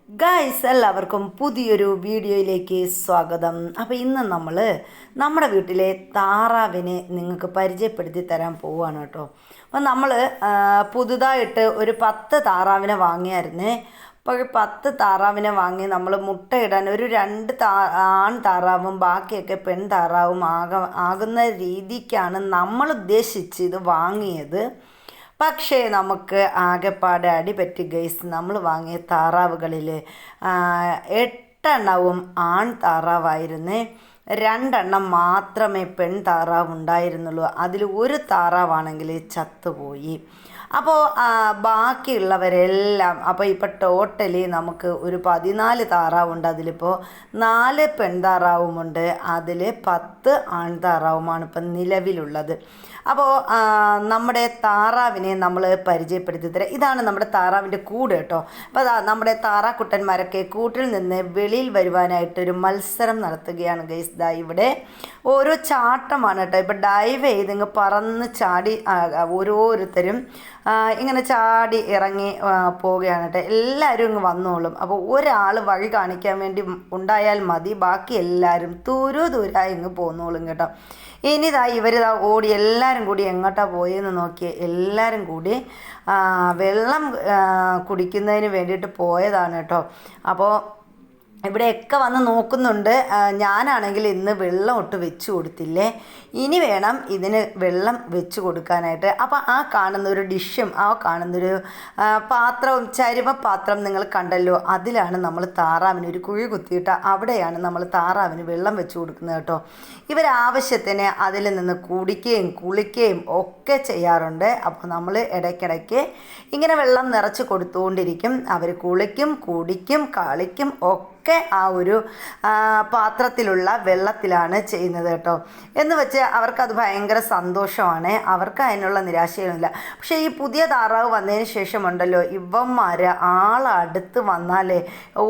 Guys എല്ലാവർക്കും പുതിയൊരു വീഡിയോയിലേക്ക് സ്വാഗതം. അപ്പോൾ ഇന്ന് നമ്മൾ നമ്മുടെ വീട്ടിലെ താറാവിനെ നിങ്ങൾക്ക് പരിചയപ്പെടുത്തി തരാൻ പോവുകയാണ് കേട്ടോ. അപ്പോൾ നമ്മൾ പുതുതായിട്ട് ഒരു 10 താറാവിനെ വാങ്ങിയായിരുന്നേ. അപ്പോൾ 10 താറാവിനെ വാങ്ങി നമ്മൾ മുട്ടയിടാൻ ഒരു 2 ആൺ താറാവും ബാക്കിയൊക്കെ പെൺ താറാവും ആകുന്ന രീതിക്കാണ് നമ്മൾ ഉദ്ദേശിച്ച് ഇത് വാങ്ങിയത്. പക്ഷേ നമുക്ക് ആകെപ്പാടെ അടിപറ്റി ഗൈസ്. നമ്മൾ വാങ്ങിയ താറാവുകളിൽ 8 ആൺ താറാവായിരുന്നേ. 2 മാത്രമേ പെൺ താറാവ് ഉണ്ടായിരുന്നുള്ളൂ. അതിൽ ഒരു താറാവാണെങ്കിൽ ചത്തുപോയി. അപ്പോൾ ബാക്കിയുള്ളവരെല്ലാം അപ്പോൾ ഇപ്പോൾ ടോട്ടലി നമുക്ക് ഒരു 14 താറാവുണ്ട്. അതിലിപ്പോൾ 4 പെൺ താറാവുമുണ്ട്. അതിൽ 10 ആൺ താറാവുമാണ് ഇപ്പം നിലവിലുള്ളത്. അപ്പോൾ നമ്മുടെ താറാവിനെ നമ്മൾ പരിചയപ്പെടുത്തി തരാം. ഇതാണ് നമ്മുടെ താറാവിൻ്റെ കൂട് കേട്ടോ. അപ്പോൾ അതാ നമ്മുടെ താറാക്കുട്ടന്മാരൊക്കെ കൂട്ടിൽ നിന്ന് വെളിയിൽ വരുവാനായിട്ടൊരു മത്സരം നടത്തുകയാണ് ഗൈസ്. ദാ ഇവിടെ ഓരോ ചാട്ടമാണ് കേട്ടോ. ഇപ്പോൾ ഡൈവ് ചെയ്ത് ഇങ്ങ് പറന്ന് ചാടി ഓരോരുത്തരും ഇങ്ങനെ ചാടി ഇറങ്ങി പോവുകയാണ് കേട്ടോ. എല്ലാവരും ഇങ്ങ് വന്നോളും. അപ്പോൾ ഒരാൾ വഴി കാണിക്കാൻ വേണ്ടി ഉണ്ടായാൽ മതി, ബാക്കി എല്ലാവരും ദൂരായി ഇങ്ങ് പോന്നോളും കേട്ടോ. ഇനിതാ ഇവരിതാ ഓടി എല്ലാവരും കൂടി എങ്ങോട്ടാണ് പോയെന്ന് നോക്കിയേ. എല്ലാവരും കൂടി വെള്ളം കുടിക്കുന്നതിന് വേണ്ടിയിട്ട് പോയതാണ് കേട്ടോ. അപ്പോൾ ഇവിടെയൊക്കെ വന്ന് നോക്കുന്നുണ്ട്. ഞാനാണെങ്കിൽ ഇന്ന് വെള്ളം ഒട്ട് വെച്ച് കൊടുത്തില്ലേ, ഇനി വേണം ഇതിന് വെള്ളം വെച്ച് കൊടുക്കാനായിട്ട്. അപ്പോൾ ആ കാണുന്നൊരു ഡിഷും ആ കാണുന്നൊരു പാത്രവും ചരുവപാത്രം നിങ്ങൾ കണ്ടല്ലോ, അതിലാണ് നമ്മൾ താറാവിന് ഒരു കുഴി കുത്തിയിട്ട് അവിടെയാണ് നമ്മൾ താറാവിന് വെള്ളം വെച്ച് കൊടുക്കുന്നത് കേട്ടോ. ഇവരാവശ്യത്തിന് അതിൽ നിന്ന് കുടിക്കുകയും കുളിക്കുകയും ഒക്കെ ചെയ്യാറുണ്ട്. അപ്പോൾ നമ്മൾ ഇടയ്ക്കിടയ്ക്ക് ഇങ്ങനെ വെള്ളം നിറച്ച് കൊടുത്തുകൊണ്ടിരിക്കും. അവർ കുളിക്കും, കുടിക്കും, കളിക്കും ഒക്കെ ആ ഒരു പാത്രത്തിലുള്ള വെള്ളത്തിലാണ് ചെയ്യുന്നത് കേട്ടോ. എന്ന് വെച്ച് അവർക്കത് ഭയങ്കര സന്തോഷമാണ്. അവർക്ക് അതിനുള്ള നിരാശയൊന്നുമില്ല. പക്ഷേ ഈ പുതിയ താറാവ് വന്നതിന് ശേഷമുണ്ടല്ലോ, ഇവന്മാർ ആളടുത്ത് വന്നാലേ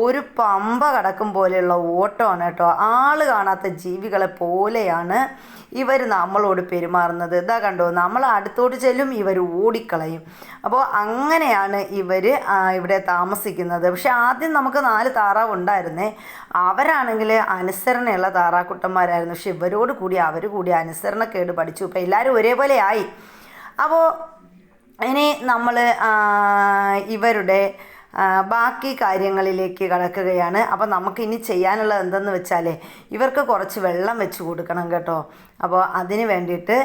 ഒരു പമ്പ കടക്കും പോലെയുള്ള ഓട്ടമാണ് കേട്ടോ. ആൾ കാണാത്ത ജീവികളെ പോലെയാണ് ഇവർ നമ്മളോട് പെരുമാറുന്നത്. ഇതാ കണ്ടോ, നമ്മൾ അടുത്തോട്ട് ചെല്ലും, ഇവർ ഓടിക്കളയും. അപ്പോൾ അങ്ങനെയാണ് ഇവർ ഇവിടെ താമസിക്കുന്നത്. പക്ഷെ ആദ്യം നമുക്ക് 4 താറാവ് ഉണ്ടായിരുന്നേ. അവരാണെങ്കിൽ അനുസരണയുള്ള താറാക്കുട്ടന്മാരായിരുന്നു. പക്ഷെ ഇവരോട് കൂടി അവർ കൂടി അനുസരണക്കേട് പഠിച്ചു. ഇപ്പോൾ എല്ലാവരും ഒരേപോലെ ആയി. അപ്പോൾ ഇനി നമ്മൾ ഇവരുടെ ബാക്കി കാര്യങ്ങളിലേക്ക് കടക്കുകയാണ്. അപ്പോൾ നമുക്കിനി ചെയ്യാനുള്ളത് എന്തെന്ന് വെച്ചാൽ ഇവർക്ക് കുറച്ച് വെള്ളം വെച്ച് കൊടുക്കണം കേട്ടോ. അപ്പോൾ അതിന് വേണ്ടിയിട്ട്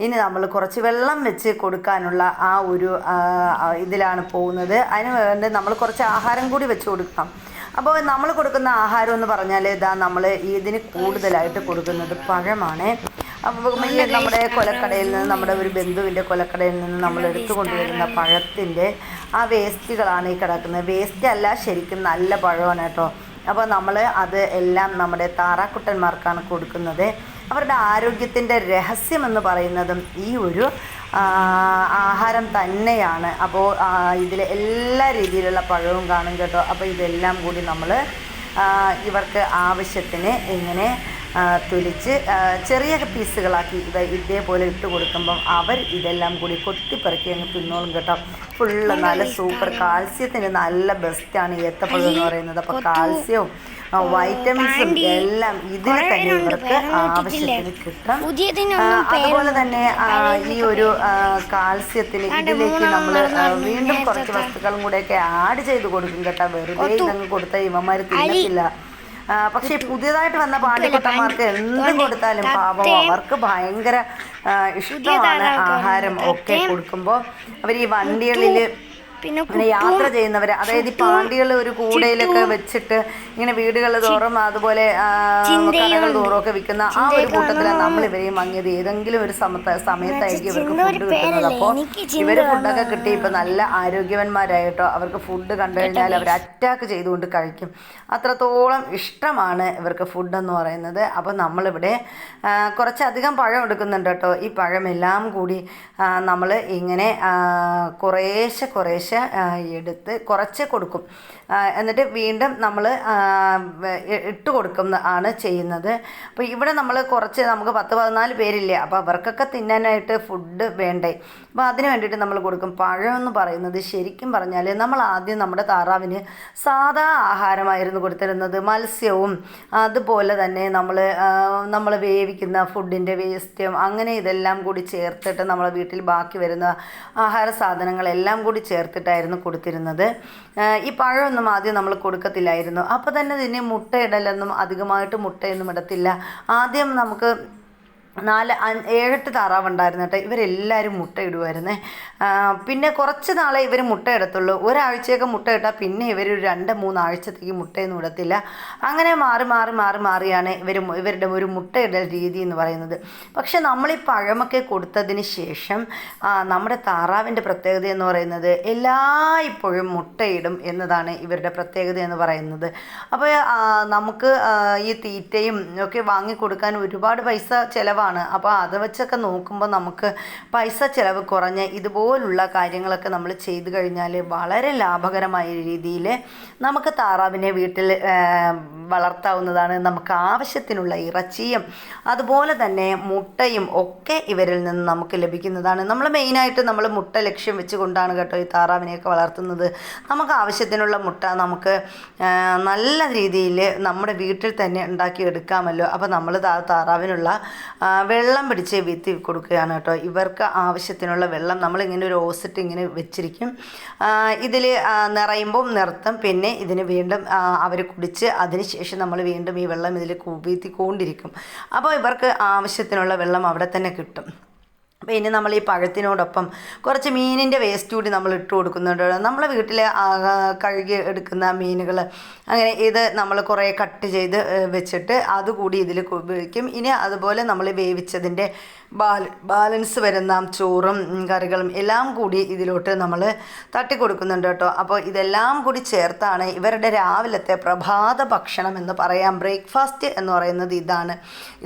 ഇനി നമ്മൾ കുറച്ച് വെള്ളം വെച്ച് കൊടുക്കാനുള്ള ആ ഒരു ഇതിലാണ് പോകുന്നത്. അതിന് വേണ്ടി നമ്മൾ കുറച്ച് ആഹാരം കൂടി വെച്ച് കൊടുക്കണം. അപ്പോൾ നമ്മൾ കൊടുക്കുന്ന ആഹാരം എന്ന് പറഞ്ഞാൽ ഇതാ നമ്മൾ ഇതിന് കൂടുതലായിട്ട് കൊടുക്കുന്നത് പഴമാണ്. അപ്പോൾ നമ്മുടെ കൊലക്കടയിൽ നിന്ന്, നമ്മുടെ ഒരു ബന്ധുവിൻ്റെ കൊലക്കടയിൽ നിന്ന് നമ്മൾ എടുത്തു കൊണ്ടുവരുന്ന പഴത്തിൻ്റെ ആ വേസ്റ്റുകളാണ് ഈ കിടക്കുന്നത്. വേസ്റ്റ് അല്ല, ശരിക്കും നല്ല പഴമാണ് കേട്ടോ. അപ്പോൾ നമ്മൾ അത് എല്ലാം നമ്മുടെ താറാക്കുട്ടന്മാർക്കാണ് കൊടുക്കുന്നത്. അവരുടെ ആരോഗ്യത്തിൻ്റെ രഹസ്യമെന്ന് പറയുന്നതും ഈ ഒരു ആഹാരം തന്നെയാണ്. അപ്പോൾ ഇതിൽ എല്ലാ രീതിയിലുള്ള പഴവും കാണും കേട്ടോ. അപ്പോൾ ഇതെല്ലാം കൂടി നമ്മൾ ഇവർക്ക് ആവശ്യത്തിന് ഇങ്ങനെ തൊലിച്ച് ചെറിയ പീസുകളാക്കി ഇതേപോലെ ഇട്ട് കൊടുക്കുമ്പം അവർ ഇതെല്ലാം കൂടി കൊത്തിപ്പറക്കി അങ്ങ് തിന്നോളും കേട്ടോ. ഫുള്ള് നല്ല സൂപ്പർ, കാൽസ്യത്തിന് നല്ല ബെസ്റ്റാണ് ഏത്തപ്പഴം എന്ന് പറയുന്നത്. അപ്പോൾ കാൽസ്യവും വൈറ്റമിൻസും എല്ലാം ഇതിൽ തന്നെ ഇവർക്ക് ആവശ്യത്തിന് കിട്ടും. അതുപോലെ തന്നെ ഈ ഒരു കാൽസ്യത്തിന് ഇതിലേക്ക് നമ്മൾ വീണ്ടും കുറച്ച് വസ്തുക്കളും കൂടെയൊക്കെ ആഡ് ചെയ്ത് കൊടുക്കും കേട്ടോ. വെറുതെ ഇതങ്ങ് കൊടുത്താൽ ഇവന്മാർ തിന്നത്തില്ല. പക്ഷേ പുതിയതായിട്ട് വന്ന പാണ്ഡിക്കുട്ടന്മാർക്ക് എന്തും കൊടുത്താലും പാവം അവർക്ക് ഭയങ്കര ഇഷ്ടമാണ് ആഹാരം ഒക്കെ കൊടുക്കുമ്പോൾ. അവർ ഈ വണ്ടികളിൽ പിന്നെ യാത്ര ചെയ്യുന്നവർ, അതായത് ഈ പാണ്ടികൾ ഒരു കൂടയിലൊക്കെ വെച്ചിട്ട് ഇങ്ങനെ വീടുകൾ തോറും അതുപോലെ കടകൾ തോറും ഒക്കെ വിൽക്കുന്ന ആ ഒരു കൂട്ടത്തിലാണ് നമ്മൾ ഇവരെയും വാങ്ങിയത്. ഏതെങ്കിലും ഒരു സമയത്തായിരിക്കും ഇവർക്ക് ഫുഡ് കിട്ടുന്നത്. അപ്പോൾ ഇവർ ഫുഡൊക്കെ കിട്ടി ഇപ്പം നല്ല ആരോഗ്യവാന്മാരായിട്ടോ. അവർക്ക് ഫുഡ് കണ്ടു കഴിഞ്ഞാൽ അവർ അറ്റാക്ക് ചെയ്തുകൊണ്ട് കഴിക്കും. അത്രത്തോളം ഇഷ്ടമാണ് ഇവർക്ക് ഫുഡെന്ന് പറയുന്നത്. അപ്പോൾ നമ്മളിവിടെ കുറച്ചധികം പഴം എടുക്കുന്നുണ്ട് കേട്ടോ. ഈ പഴമെല്ലാം കൂടി നമ്മൾ ഇങ്ങനെ കുറേശ്ശെ എടുത്ത് കുറച്ച് കൊടുക്കും. എന്നിട്ട് വീണ്ടും നമ്മൾ ഇട്ട് കൊടുക്കുന്ന ആണ് ചെയ്യുന്നത്. അപ്പോൾ ഇവിടെ നമ്മൾ കുറച്ച് നമുക്ക് 10-14 പേരില്ലേ, അപ്പോൾ അവർക്കൊക്കെ തിന്നാനായിട്ട് ഫുഡ് വേണ്ടേ, അപ്പോൾ അതിന് വേണ്ടിയിട്ട് നമ്മൾ കൊടുക്കും. പഴം എന്ന് പറയുന്നത് ശരിക്കും പറഞ്ഞാൽ നമ്മൾ ആദ്യം നമ്മുടെ താറാവിന് സാധാ ആഹാരമായിരുന്നു കൊടുത്തിരുന്നത്. മത്സ്യവും അതുപോലെ തന്നെ നമ്മൾ വേവിക്കുന്ന ഫുഡിൻ്റെ വേസ്റ്റും അങ്ങനെ ഇതെല്ലാം കൂടി ചേർത്തിട്ട് നമ്മളെ വീട്ടിൽ ബാക്കി വരുന്ന ആഹാര സാധനങ്ങളെല്ലാം കൂടി ചേർത്തിട്ടായിരുന്നു കൊടുത്തിരുന്നത്. ഈ പഴമൊന്നും ആദ്യം നമ്മൾ കൊടുക്കത്തില്ലായിരുന്നു. അപ്പോൾ തന്നെ ഇതിന് മുട്ടയിടലൊന്നും അധികമായിട്ട് മുട്ടയൊന്നും ഇടത്തില്ല. ആദ്യം നമുക്ക് 4-7 താറാവുണ്ടായിരുന്നു കേട്ടോ. ഇവരെല്ലാവരും മുട്ട ഇടുമായിരുന്നേ. പിന്നെ കുറച്ച് നാളെ ഇവർ മുട്ട ഇടത്തുള്ളൂ. ഒരാഴ്ചയൊക്കെ മുട്ട ഇട്ടാൽ പിന്നെ ഇവർ 2-3 ആഴ്ചത്തേക്ക് മുട്ടയൊന്നും ഇടത്തില്ല. അങ്ങനെ മാറിയാണ് ഇവരുടെ ഒരു മുട്ടയിടൽ രീതി എന്ന് പറയുന്നത്. പക്ഷെ നമ്മൾ ഈ പഴമൊക്കെ കൊടുത്തതിന് ശേഷം നമ്മുടെ താറാവിൻ്റെ പ്രത്യേകത എന്ന് പറയുന്നത് എല്ലായ്പ്പോഴും മുട്ടയിടും എന്നതാണ് ഇവരുടെ പ്രത്യേകത എന്ന് പറയുന്നത്. അപ്പോൾ നമുക്ക് ഈ തീറ്റയും ഒക്കെ വാങ്ങിക്കൊടുക്കാൻ ഒരുപാട് പൈസ ചിലവാണ്. അപ്പോൾ അത് വെച്ചൊക്കെ നോക്കുമ്പോൾ നമുക്ക് പൈസ ചിലവ് കുറഞ്ഞ ഇതുപോലുള്ള കാര്യങ്ങളൊക്കെ നമ്മൾ ചെയ്തു കഴിഞ്ഞാൽ വളരെ ലാഭകരമായ രീതിയിൽ നമുക്ക് താറാവിനെ വീട്ടിൽ വളർത്താവുന്നതാണ്. നമുക്ക് ആവശ്യത്തിനുള്ള ഇറച്ചിയും അതുപോലെ തന്നെ മുട്ടയും ഒക്കെ ഇവരിൽ നിന്ന് നമുക്ക് ലഭിക്കുന്നതാണ്. നമ്മൾ മെയിനായിട്ട് നമ്മൾ മുട്ട ലക്ഷ്യം വെച്ചുകൊണ്ടാണ് കേട്ടോ ഈ താറാവിനെയൊക്കെ വളർത്തുന്നത്. നമുക്ക് ആവശ്യത്തിനുള്ള മുട്ട നമുക്ക് നല്ല രീതിയിൽ നമ്മുടെ വീട്ടിൽ തന്നെ ഉണ്ടാക്കിയെടുക്കാമല്ലോ. അപ്പോൾ നമ്മൾ താറാവിനുള്ള വെള്ളം പിടിച്ച് വീത്തി കൊടുക്കുകയാണ് കേട്ടോ. ഇവർക്ക് ആവശ്യത്തിനുള്ള വെള്ളം നമ്മളിങ്ങനെ ഒരു ഓസിട്ട് ഇങ്ങനെ വെച്ചിരിക്കും. ഇതിൽ നിറയുമ്പം നിർത്തും. പിന്നെ ഇതിന് വീണ്ടും അവർ കുടിച്ച് അതിന് ശേഷം നമ്മൾ വീണ്ടും ഈ വെള്ളം ഇതിൽ വീത്തിക്കൊണ്ടിരിക്കും. അപ്പോൾ ഇവർക്ക് ആവശ്യത്തിനുള്ള വെള്ളം അവിടെ തന്നെ കിട്ടും. അപ്പോൾ ഇനി നമ്മൾ ഈ പഴത്തിനോടൊപ്പം കുറച്ച് മീനിൻ്റെ വേസ്റ്റ് കൂടി നമ്മൾ ഇട്ട് കൊടുക്കുന്നുണ്ട്. നമ്മളെ വീട്ടിൽ കഴുകി എടുക്കുന്ന മീനുകൾ അങ്ങനെ ഇത് നമ്മൾ കുറേ കട്ട് ചെയ്ത് വെച്ചിട്ട് അതുകൂടി ഇതിൽ ഉപയോഗിക്കും. ഇനി അതുപോലെ നമ്മൾ വേവിച്ചതിൻ്റെ ബാലൻസ് വരുന്ന ചോറും കറികളും എല്ലാം കൂടി ഇതിലോട്ട് നമ്മൾ തട്ടി കൊടുക്കുന്നുണ്ട് കേട്ടോ. അപ്പോൾ ഇതെല്ലാം കൂടി ചേർത്താണ് ഇവരുടെ രാവിലത്തെ പ്രഭാത ഭക്ഷണം എന്ന് പറയാം. ബ്രേക്ക്ഫാസ്റ്റ് എന്ന് പറയുന്നത് ഇതാണ്.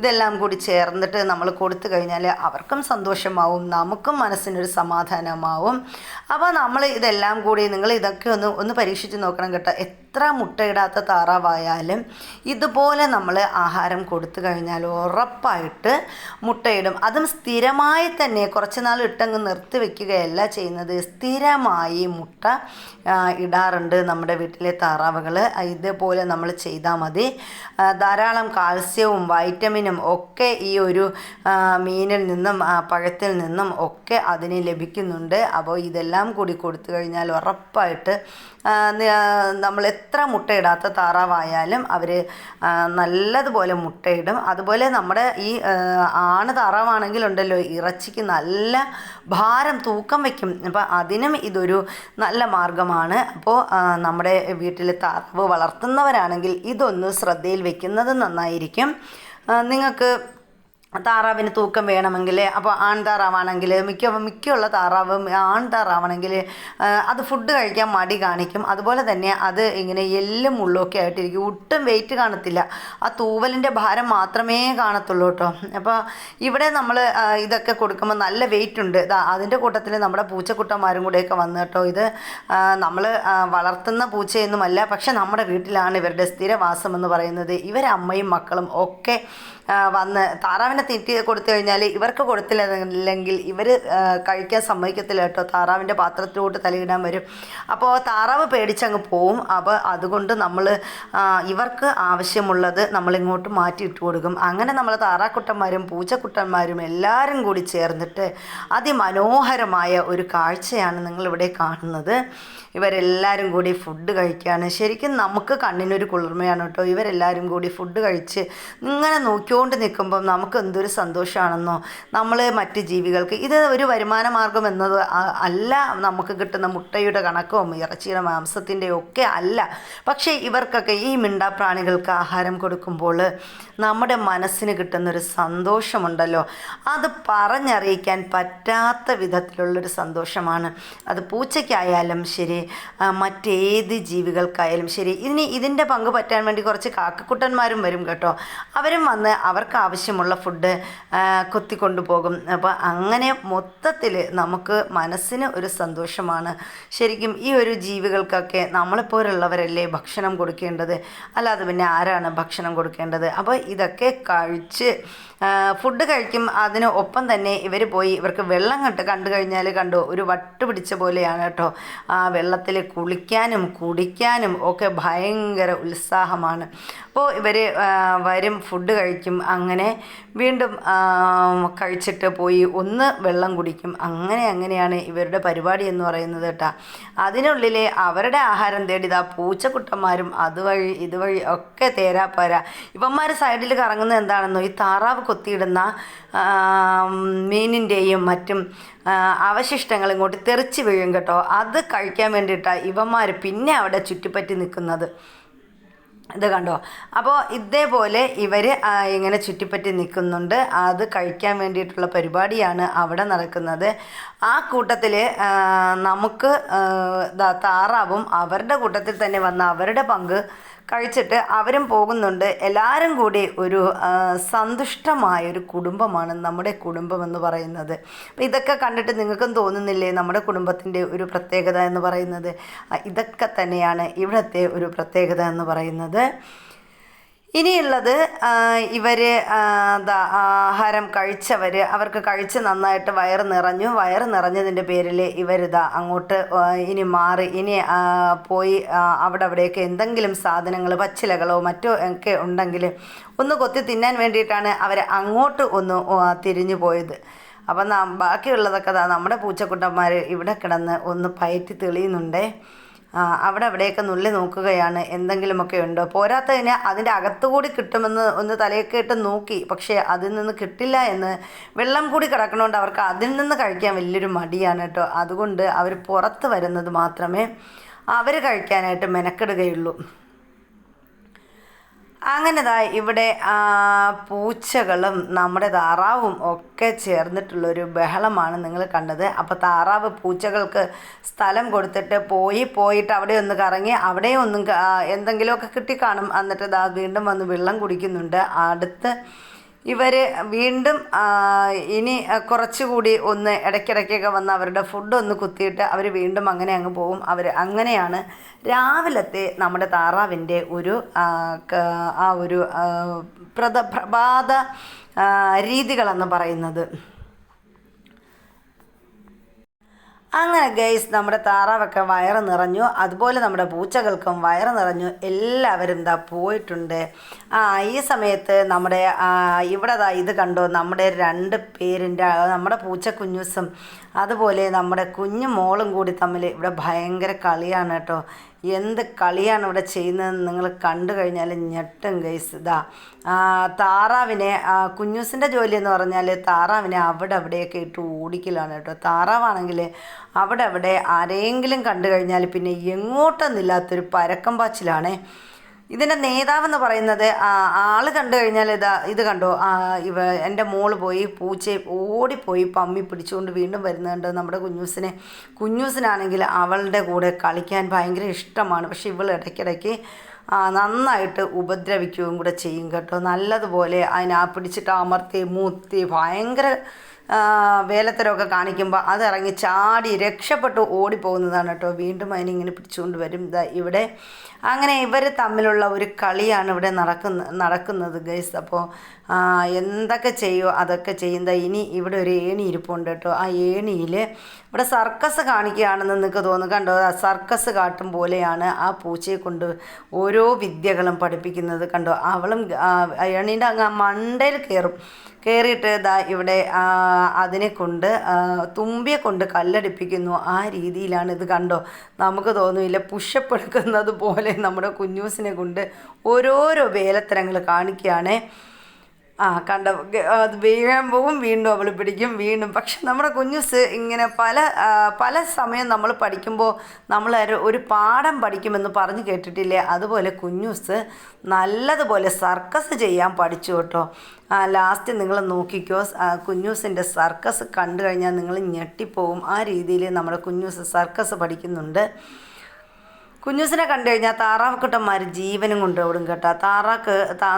ഇതെല്ലാം കൂടി ചേർന്നിട്ട് നമ്മൾ കൊടുത്തു കഴിഞ്ഞാൽ അവർക്കും സന്തോഷമാവും, നമുക്കും മനസ്സിനൊരു സമാധാനമാവും. അപ്പോൾ നമ്മൾ ഇതെല്ലാം കൂടി നിങ്ങൾ ഇതൊക്കെ ഒന്ന് പരീക്ഷിച്ച് നോക്കണം കേട്ടോ. എത്ര മുട്ടയിടാത്ത താറാവായാലും ഇതുപോലെ നമ്മൾ ആഹാരം കൊടുത്തു കഴിഞ്ഞാൽ ഉറപ്പായിട്ട് മുട്ടയിടും. അതും സ്ഥിരമായി തന്നെ കുറച്ച് നാൾ ഇട്ടങ്ങ് നിർത്തി വയ്ക്കുകയല്ല ചെയ്യുന്നത്. സ്ഥിരമായി മുട്ട ഇടാറുണ്ട് നമ്മുടെ വീട്ടിലെ താറാവുകൾ. ഇതുപോലെ നമ്മൾ ചെയ്താൽ മതി. ധാരാളം കാൽസ്യവും വൈറ്റമിനും ഒക്കെ ഈ ഒരു മീനിൽ നിന്നും പഴത്തിൽ നിന്നും ഒക്കെ അതിന് ലഭിക്കുന്നുണ്ട്. അപ്പോൾ ഇതെല്ലാം കൂടി കൊടുത്തു കഴിഞ്ഞാൽ ഉറപ്പായിട്ട് നമ്മൾ എത്ര മുട്ടയിടാത്ത താറാവായാലും അവർ നല്ലതുപോലെ മുട്ടയിടും. അതുപോലെ നമ്മുടെ ഈ ആണ് താറാവാണെങ്കിലുണ്ടല്ലോ ഇറച്ചിക്ക് നല്ല ഭാരം തൂക്കം വയ്ക്കും. അപ്പോൾ അതിനും ഇതൊരു നല്ല മാർഗമാണ്. അപ്പോൾ നമ്മുടെ വീട്ടിൽ താറാവ് വളർത്തുന്നവരാണെങ്കിൽ ഇതൊന്ന് ശ്രദ്ധയിൽ വെക്കുന്നത് നന്നായിരിക്കും. നിങ്ങൾക്ക് താറാവിന് തൂക്കം വേണമെങ്കിൽ അപ്പോൾ ആൺതാറാവാണെങ്കിൽ മിക്കുള്ള താറാവും ആൺതാറാവാണെങ്കിൽ അത് ഫുഡ് കഴിക്കാൻ മടി കാണിക്കും. അതുപോലെ തന്നെ അത് ഇങ്ങനെ എല്ലും മുള്ളൊക്കെ ആയിട്ടിരിക്കും. ഒട്ടും വെയിറ്റ് കാണത്തില്ല. ആ തൂവലിൻ്റെ ഭാരം മാത്രമേ കാണത്തുള്ളൂ കേട്ടോ. അപ്പോൾ ഇവിടെ നമ്മൾ ഇതൊക്കെ കൊടുക്കുമ്പോൾ നല്ല വെയിറ്റ് ഉണ്ട്. അതിൻ്റെ കൂട്ടത്തിൽ നമ്മുടെ പൂച്ചക്കുട്ടന്മാരും കൂടെയൊക്കെ വന്നു കേട്ടോ. ഇത് നമ്മൾ വളർത്തുന്ന പൂച്ചയൊന്നുമല്ല, പക്ഷെ നമ്മുടെ വീട്ടിലാണ് ഇവരുടെ സ്ഥിരവാസം എന്ന് പറയുന്നത്. ഇവരമ്മയും മക്കളും ഒക്കെ വന്ന് താറാവിനെ തീറ്റി കൊടുത്തു കഴിഞ്ഞാൽ ഇവർക്ക് കൊടുത്തില്ലെങ്കിൽ ഇവർ കഴിക്കാൻ സമ്മതിക്കത്തില്ല കേട്ടോ. താറാവിൻ്റെ പാത്രത്തിലോട്ട് തലയിടാൻ വരും. അപ്പോൾ താറാവ് പേടിച്ചങ്ങ് പോവും. അപ്പോൾ അതുകൊണ്ട് നമ്മൾ ഇവർക്ക് ആവശ്യമുള്ളത് നമ്മളിങ്ങോട്ട് മാറ്റിയിട്ട് കൊടുക്കും. അങ്ങനെ നമ്മൾ താറാക്കുട്ടന്മാരും പൂച്ചക്കുട്ടന്മാരും എല്ലാവരും കൂടി ചേർന്നിട്ട് അതിമനോഹരമായ ഒരു കാഴ്ചയാണ് നിങ്ങളിവിടെ കാണുന്നത്. ഇവരെല്ലാവരും കൂടി ഫുഡ് കഴിക്കുകയാണ്. ശരിക്കും നമുക്ക് കണ്ണിനൊരു കുളിർമയാണ് കേട്ടോ. ഇവരെല്ലാവരും കൂടി ഫുഡ് കഴിച്ച് ഇങ്ങനെ നോക്കിക്കൊണ്ട് നിൽക്കുമ്പം നമുക്ക് എന്തൊരു സന്തോഷമാണെന്നോ. നമ്മൾ മറ്റ് ജീവികൾക്ക് ഇത് ഒരു വരുമാന മാർഗം എന്നത് അല്ല. നമുക്ക് കിട്ടുന്ന മുട്ടയുടെ കണക്കോ ഇറച്ചിയുടെ മാംസത്തിൻ്റെ ഒക്കെ അല്ല. പക്ഷേ ഇവർക്കൊക്കെ ഈ മിണ്ടാപ്രാണികൾക്ക് ആഹാരം കൊടുക്കുമ്പോൾ നമ്മുടെ മനസ്സിന് കിട്ടുന്നൊരു സന്തോഷമുണ്ടല്ലോ, അത് പറഞ്ഞറിയിക്കാൻ പറ്റാത്ത വിധത്തിലുള്ളൊരു സന്തോഷമാണ്. അത് പൂച്ചയ്ക്കായാലും ശരി, മറ്റേത് ജീവികൾക്കായാലും ശരി. ഇതിൻ്റെ പങ്ക് പറ്റാൻ വേണ്ടി കുറച്ച് കാക്കക്കുട്ടന്മാരും വരും കേട്ടോ. അവരും വന്ന് അവർക്ക് ആവശ്യമുള്ള ഫുഡ് ഫുഡ് കൊത്തിക്കൊണ്ടു പോകും. അപ്പോൾ അങ്ങനെ മൊത്തത്തിൽ നമുക്ക് മനസ്സിന് ഒരു സന്തോഷമാണ്. ശരിക്കും ഈ ഒരു ജീവികൾക്കൊക്കെ നമ്മളെപ്പോലുള്ളവരല്ലേ ഭക്ഷണം കൊടുക്കേണ്ടത്, അല്ലാതെ പിന്നെ ആരാണ് ഭക്ഷണം കൊടുക്കേണ്ടത്? അപ്പോൾ ഇതൊക്കെ കഴിച്ച് ഫുഡ് കഴിക്കും. അതിന് ഒപ്പം തന്നെ ഇവർ പോയി ഇവർക്ക് വെള്ളം കണ്ടു കഴിഞ്ഞാൽ കണ്ടോ ഒരു വട്ട് പിടിച്ച പോലെയാണ് കേട്ടോ. ആ വെള്ളത്തിൽ കുളിക്കാനും കുടിക്കാനും ഒക്കെ ഭയങ്കര ഉത്സാഹമാണ്. അപ്പോൾ ഇവർ വരും, ഫുഡ് കഴിക്കും, അങ്ങനെ വീണ്ടും കഴിച്ചിട്ട് പോയി ഒന്ന് വെള്ളം കുടിക്കും. അങ്ങനെയാണ് ഇവരുടെ പരിപാടി എന്ന് പറയുന്നത് കേട്ടോ. അതിനുള്ളിൽ അവരുടെ ആഹാരം തേടിതാ പൂച്ചക്കുട്ടന്മാരും അതുവഴി ഇതുവഴി ഒക്കെ തേരാപ്പാരാ. ഇവന്മാർ സൈഡിൽ കറങ്ങുന്നത് എന്താണെന്നോ, ഈ താറാവ് കൊത്തിയിടുന്ന മീനിൻ്റെയും മറ്റും അവശിഷ്ടങ്ങൾ ഇങ്ങോട്ട് തെറിച്ച് വീഴും കേട്ടോ. അത് കഴിക്കാൻ വേണ്ടിയിട്ടാണ് ഇവന്മാർ പിന്നെ അവിടെ ചുറ്റിപ്പറ്റി നിൽക്കുന്നത്. ഇത് കണ്ടോ. അപ്പോൾ ഇതേപോലെ ഇവർ ഇങ്ങനെ ചുറ്റിപ്പറ്റി നിൽക്കുന്നുണ്ട്. അത് കഴിക്കാൻ വേണ്ടിയിട്ടുള്ള പരിപാടിയാണ് അവിടെ നടക്കുന്നത്. ആ കൂട്ടത്തിൽ നമുക്ക് താറാവും അവരുടെ കൂട്ടത്തിൽ തന്നെ വന്ന അവരുടെ പങ്ക് കഴിച്ചിട്ട് അവരും പോകുന്നുണ്ട്. എല്ലാവരും കൂടി ഒരു സന്തുഷ്ടമായൊരു കുടുംബമാണ് നമ്മുടെ കുടുംബം എന്ന് പറയുന്നത്. അപ്പോൾ ഇതൊക്കെ കണ്ടിട്ട് നിങ്ങൾക്കും തോന്നുന്നില്ലേ നമ്മുടെ കുടുംബത്തിൻ്റെ ഒരു പ്രത്യേകത എന്ന് പറയുന്നത്? ഇതൊക്കെ തന്നെയാണ് ഇവിടുത്തെ ഒരു പ്രത്യേകത എന്ന് പറയുന്നത്. ഇനിയുള്ളത് ഇവർ ആഹാരം കഴിച്ചവർ, അവർക്ക് കഴിച്ച് നന്നായിട്ട് വയറ് നിറഞ്ഞതിൻ്റെ പേരിൽ ഇവരിതാ അങ്ങോട്ട് ഇനി മാറി ഇനി പോയി അവിടെയൊക്കെ എന്തെങ്കിലും സാധനങ്ങൾ പച്ചിലകളോ മറ്റോ ഒക്കെ ഉണ്ടെങ്കിൽ ഒന്ന് കൊത്തി തിന്നാൻ വേണ്ടിയിട്ടാണ് അവർ അങ്ങോട്ട് ഒന്ന് തിരിഞ്ഞു പോയത്. അപ്പം ബാക്കിയുള്ളതൊക്കെ നമ്മുടെ പൂച്ചക്കുട്ടന്മാർ ഇവിടെ കിടന്ന് ഒന്ന് പയറ്റി തെളിയുന്നുണ്ടേ. അവിടെയൊക്കെ നുള്ളി നോക്കുകയാണ്, എന്തെങ്കിലുമൊക്കെ ഉണ്ടോ. പോരാത്തതിന് അതിൻ്റെ അകത്തുകൂടി കിട്ടുമെന്ന് ഒന്ന് തലയൊക്കെ ഇട്ട് നോക്കി, പക്ഷേ അതിൽ നിന്ന് കിട്ടില്ല എന്ന്. വെള്ളം കൂടി കിടക്കണോണ്ട് അവർക്ക് അതിൽ നിന്ന് കഴിക്കാൻ വലിയൊരു മടിയാണ് കേട്ടോ. അതുകൊണ്ട് അവർ പുറത്ത് വരുന്നത് മാത്രമേ അവർ കഴിക്കാനായിട്ട് മെനക്കെടുകയുള്ളൂ. അങ്ങനെതാ ഇവിടെ പൂച്ചകളും നമ്മുടെ താറാവും ഒക്കെ ചേർന്നിട്ടുള്ളൊരു ബഹളമാണ് നിങ്ങൾ കണ്ടത്. അപ്പോൾ താറാവ് പൂച്ചകൾക്ക് സ്ഥലം കൊടുത്തിട്ട് പോയിട്ട് അവിടെ ഒന്ന് കറങ്ങി അവിടെ ഒന്നും എന്തെങ്കിലുമൊക്കെ കിട്ടിക്കാണും. എന്നിട്ട് വീണ്ടും വന്ന് വെള്ളം കുടിക്കുന്നുണ്ട്. അടുത്ത് ഇവർ വീണ്ടും ഇനി കുറച്ചുകൂടി ഒന്ന് ഇടയ്ക്കിടയ്ക്കൊക്കെ വന്ന് അവരുടെ ഫുഡ് ഒന്ന് കുത്തിയിട്ട് അവർ വീണ്ടും അങ്ങനെ അങ്ങ് പോകും. അങ്ങനെയാണ് രാവിലത്തെ നമ്മുടെ താറാവിൻ്റെ ഒരു ഒരു പ്രഭാത രീതികളെന്ന് പറയുന്നത്. അങ്ങനെ ഗൈസ് നമ്മുടെ താറാവൊക്കെ വയറ് നിറഞ്ഞു, അതുപോലെ നമ്മുടെ പൂച്ചകൾക്കും വയറ് നിറഞ്ഞു. എല്ലാവരും പോയിട്ടുണ്ട്. ഈ സമയത്ത് നമ്മുടെ ഇവിടെ ഇത് കണ്ടോ, നമ്മുടെ 2 പേരിൻ്റെ നമ്മുടെ പൂച്ചക്കുഞ്ഞൂസും അതുപോലെ നമ്മുടെ കുഞ്ഞു മോളും കൂടി തമ്മിൽ ഇവിടെ ഭയങ്കര കളിയാണ് കേട്ടോ. എന്ത് കളിയാണ് ഇവിടെ ചെയ്യുന്നതെന്ന് നിങ്ങൾ കണ്ടു കഴിഞ്ഞാൽ ഞെട്ടും ഗൈസ്. താറാവിനെ കുഞ്ഞൂസിൻ്റെ ജോലി എന്ന് പറഞ്ഞാൽ താറാവിനെ അവിടെയൊക്കെ ഇട്ട് ഓടിക്കലാണ് കേട്ടോ. താറാവാണെങ്കിൽ അവിടെ ആരെങ്കിലും കണ്ടു കഴിഞ്ഞാൽ പിന്നെ എങ്ങോട്ടെന്നില്ലാത്തൊരു പരക്കം പാച്ചിലാണേ. ഇതിൻ്റെ നേതാവെന്ന് പറയുന്നത് ആൾ കണ്ടു കഴിഞ്ഞാൽ ഇത് കണ്ടോ, എൻ്റെ മോള് പോയി പൂച്ചയെ ഓടിപ്പോയി പമ്മി പിടിച്ചുകൊണ്ട് വീണ്ടും വരുന്നുണ്ട് നമ്മുടെ കുഞ്ഞൂസിനാണെങ്കിൽ അവളുടെ കൂടെ കളിക്കാൻ ഭയങ്കര ഇഷ്ടമാണ്. പക്ഷെ ഇവൾ ഇടയ്ക്കിടയ്ക്ക് നന്നായിട്ട് ഉപദ്രവിക്കുകയും കൂടെ ചെയ്യും കേട്ടോ. നല്ലതുപോലെ അതിനെ പിടിച്ചിട്ട് അമർത്തി മൂത്തി ഭയങ്കര വേലത്തരമൊക്കെ കാണിക്കുമ്പോൾ അതിറങ്ങി ചാടി രക്ഷപ്പെട്ട് ഓടിപ്പോകുന്നതാണ് കേട്ടോ. വീണ്ടും അതിനിങ്ങനെ പിടിച്ചുകൊണ്ട് വരും. ഇവിടെ അങ്ങനെ ഇവർ തമ്മിലുള്ള ഒരു കളിയാണ് ഇവിടെ നടക്കുന്നത് ഗൈസ്. അപ്പോൾ എന്തൊക്കെ ചെയ്യുമോ അതൊക്കെ ചെയ്യുന്നത്. ഇനി ഇവിടെ ഒരു ഏണി ഇരിപ്പുണ്ട് കേട്ടോ. ആ ഏണിയിൽ ഇവിടെ സർക്കസ് കാണിക്കുകയാണെന്ന് നിങ്ങൾക്ക് തോന്നുന്നു. കണ്ടോ, സർക്കസ് കാട്ടും പോലെയാണ് ആ പൂച്ചയെ കൊണ്ട് ഓരോ വിദ്യകളും പഠിപ്പിക്കുന്നത്. കണ്ടോ, അവളും ഏണീൻ്റെ അങ്ങ് മണ്ടയിൽ കയറിയിട്ട് ഇവിടെ അതിനെ കൊണ്ട് തുമ്പിയെ കൊണ്ട് കല്ലടിപ്പിക്കുന്നു. ആ രീതിയിലാണ്. ഇത് കണ്ടോ, നമുക്ക് തോന്നുന്നില്ല പുഷപ്പ് എടുക്കുന്നത് പോലെ നമ്മുടെ കുഞ്ഞൂസിനെ കൊണ്ട് ഓരോരോ വേലത്തരങ്ങൾ കാണിക്കുകയാണ്. കണ്ട അത് വീഴാൻ പോകും, വീണ്ടും അവൾ പിടിക്കും, വീണ്ടും. പക്ഷെ നമ്മുടെ കുഞ്ഞൂസ് ഇങ്ങനെ പല സമയം നമ്മൾ പഠിക്കുമ്പോൾ നമ്മൾ ഒരു പാഠം പഠിക്കുമെന്ന് പറഞ്ഞ് കേട്ടിട്ടില്ലേ? അതുപോലെ കുഞ്ഞൂസ് നല്ലതുപോലെ സർക്കസ് ചെയ്യാൻ പഠിച്ചു കേട്ടോ. ലാസ്റ്റ് നിങ്ങൾ നോക്കിക്കോ, കുഞ്ഞൂസിൻ്റെ സർക്കസ് കണ്ടു കഴിഞ്ഞാൽ നിങ്ങൾ ഞെട്ടിപ്പോവും. ആ രീതിയിൽ നമ്മുടെ കുഞ്ഞൂസ് സർക്കസ് പഠിക്കുന്നുണ്ട്. കുഞ്ഞൂസിനെ കണ്ടു കഴിഞ്ഞാൽ താറാവുക്കുട്ടന്മാർ ജീവനും കൊണ്ടുവിടും കേട്ടോ.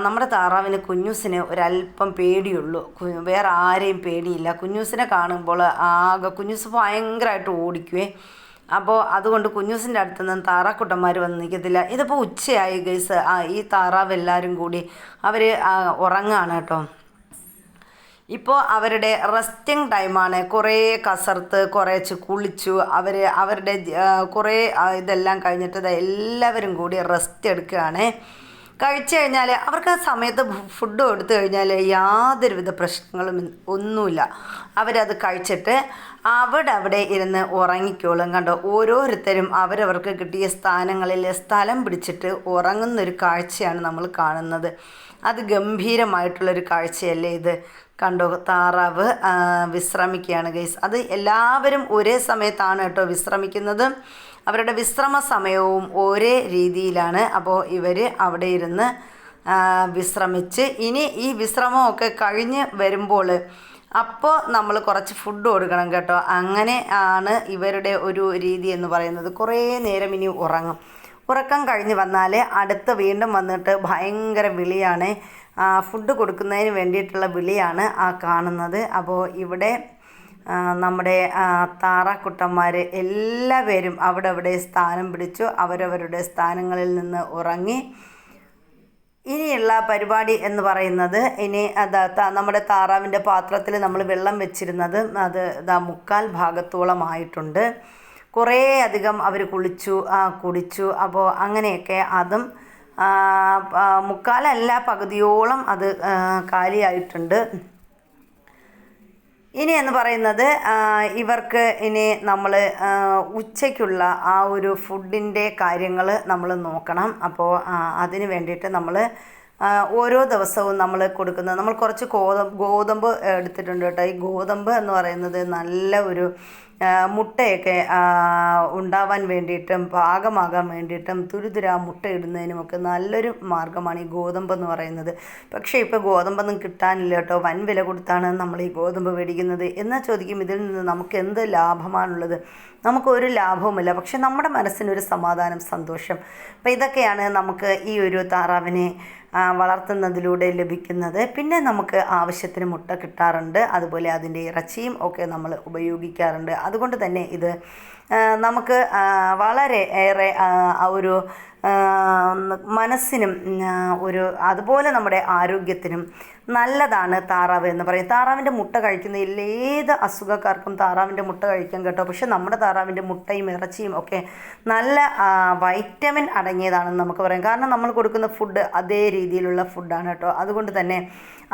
നമ്മുടെ താറാവിന് കുഞ്ഞൂസിന് ഒരല്പം പേടിയുള്ളൂ, വേറെ ആരെയും പേടിയില്ല. കുഞ്ഞൂസിനെ കാണുമ്പോൾ ആകെ കുഞ്ഞൂസ് ഭയങ്കരമായിട്ട് ഓടിക്കുവേ. അപ്പോൾ അതുകൊണ്ട് കുഞ്ഞൂസിൻ്റെ അടുത്ത് നിന്ന് താറാക്കുട്ടന്മാർ വന്ന് നിൽക്കത്തില്ല. ഇതിപ്പോൾ ഉച്ചയായി ഗൈസ്, ഈ താറാവ് എല്ലാവരും കൂടി അവർ ഉറങ്ങുകയാണ് കേട്ടോ. ഇപ്പോൾ അവരുടെ റെസ്റ്റിംഗ് ടൈമാണ്. കുറേ കസർത്ത് കുറേച്ച് കുളിച്ചു അവരുടെ കുറേ ഇതെല്ലാം കഴിഞ്ഞിട്ട് എല്ലാവരും കൂടി റെസ്റ്റ് എടുക്കുകയാണ്. കഴിച്ചു കഴിഞ്ഞാൽ അവർക്ക് ആ സമയത്ത് ഫുഡ് കൊടുത്തു കഴിഞ്ഞാൽ യാതൊരുവിധ പ്രശ്നങ്ങളും ഒന്നുമില്ല. അവരത് കഴിച്ചിട്ട് അവിടെ ഇരുന്ന് ഉറങ്ങിക്കോളും കണ്ടോ. ഓരോരുത്തരും അവരവർക്ക് കിട്ടിയ സ്ഥാനങ്ങളിൽ സ്ഥലം പിടിച്ചിട്ട് ഉറങ്ങുന്നൊരു കാഴ്ചയാണ് നമ്മൾ കാണുന്നത്. അത് ഗംഭീരമായിട്ടുള്ളൊരു കാഴ്ചയല്ലേ ഇത്. കണ്ടോ, താറാവ് വിശ്രമിക്കുകയാണ് ഗൈസ്. അത് എല്ലാവരും ഒരേ സമയത്താണ് കേട്ടോ വിശ്രമിക്കുന്നത്. അവരുടെ വിശ്രമ സമയവും ഒരേ രീതിയിലാണ്. അപ്പോൾ ഇവർ അവിടെ ഇരുന്ന് വിശ്രമിച്ച് ഇനി ഈ വിശ്രമമൊക്കെ കഴിഞ്ഞ് വരുമ്പോൾ അപ്പോൾ നമ്മൾ കുറച്ച് ഫുഡ് കൊടുക്കണം കേട്ടോ. അങ്ങനെ ആണ് ഇവരുടെ ഒരു രീതി എന്ന് പറയുന്നത്. കുറേ നേരം ഇനി ഉറക്കം കഴിഞ്ഞ് വന്നാൽ അടുത്ത് വീണ്ടും വന്നിട്ട് ഭയങ്കര വിളിയാണ്. ഫുഡ് കൊടുക്കുന്നതിന് വേണ്ടിയിട്ടുള്ള വിളിയാണ് കാണുന്നത്. അപ്പോൾ ഇവിടെ നമ്മുടെ താറാക്കുട്ടന്മാർ എല്ലാവരും അവിടെ സ്ഥാനം പിടിച്ചു, അവരവരുടെ സ്ഥാനങ്ങളിൽ നിന്ന് ഉറങ്ങി. ഇനിയുള്ള പരിപാടി എന്ന് പറയുന്നത് ഇനി നമ്മുടെ താറാവിൻ്റെ പാത്രത്തിൽ നമ്മൾ വെള്ളം വെച്ചിരുന്നത് അത് 3/4 ഭാഗത്തോളമായിട്ടുണ്ട്. കുറേ അധികം അവർ കുടിച്ചു. അപ്പോൾ അങ്ങനെയൊക്കെ അതും 3/4 പകുതിയോളം അത് കാലിയായിട്ടുണ്ട്. ഇനി എന്ന് പറയുന്നത് ഇവർക്ക് ഇനി നമ്മൾ ഉച്ചയ്ക്കുള്ള ആ ഒരു ഫുഡിൻ്റെ കാര്യങ്ങൾ നമ്മൾ നോക്കണം. അപ്പോൾ അതിന് വേണ്ടിയിട്ട് നമ്മൾ ഓരോ ദിവസവും നമ്മൾ കൊടുക്കുന്നത്, നമ്മൾ കുറച്ച് ഗോതമ്പ് എടുത്തിട്ടുണ്ട് കേട്ടോ. ഈ ഗോതമ്പ് എന്ന് പറയുന്നത് നല്ല ഒരു മുട്ടയൊക്കെ ഉണ്ടാവാൻ വേണ്ടിയിട്ടും പാകമാകാൻ വേണ്ടിയിട്ടും തുരുതുരാ മുട്ട ഇടുന്നതിനുമൊക്കെ നല്ലൊരു മാർഗ്ഗമാണ് ഈ ഗോതമ്പ് എന്ന് പറയുന്നത്. പക്ഷേ ഇപ്പോൾ ഗോതമ്പൊന്നും കിട്ടാനില്ല കേട്ടോ. വൻ വില കൊടുത്താണ് നമ്മൾ ഈ ഗോതമ്പ് മേടിക്കുന്നത്. എന്നാൽ ചോദിക്കും, ഇതിൽ നിന്ന് നമുക്ക് എന്ത് ലാഭമാണുള്ളത്? നമുക്കൊരു ലാഭവുമില്ല. പക്ഷെ നമ്മുടെ മനസ്സിനൊരു സമാധാനം, സന്തോഷം. അപ്പോൾ ഇതൊക്കെയാണ് നമുക്ക് ഈ ഒരു താറാവിനെ വളർത്തുന്നതിലൂടെ ലഭിക്കുന്നത്. പിന്നെ നമുക്ക് ആവശ്യത്തിന് മുട്ട കിട്ടാറുണ്ട്, അതുപോലെ അതിൻ്റെ ഇറച്ചിയും ഒക്കെ നമ്മൾ ഉപയോഗിക്കാറുണ്ട്. അതുകൊണ്ട് തന്നെ ഇത് നമുക്ക് വളരെ ഏറെ ഒരു മനസ്സിനും അതുപോലെ നമ്മുടെ ആരോഗ്യത്തിനും നല്ലതാണ് താറാവ് എന്ന് പറയും. താറാവിൻ്റെ മുട്ട കഴിക്കുന്ന ഏത് അസുഖക്കാർക്കും താറാവിൻ്റെ മുട്ട കഴിക്കാം കേട്ടോ. പക്ഷെ നമ്മുടെ താറാവിൻ്റെ മുട്ടയും ഇറച്ചിയും ഒക്കെ നല്ല വൈറ്റമിൻ അടങ്ങിയതാണെന്ന് നമുക്ക് പറയാം. കാരണം നമ്മൾ കൊടുക്കുന്ന ഫുഡ് അതേ രീതിയിലുള്ള ഫുഡാണ് കേട്ടോ. അതുകൊണ്ട് തന്നെ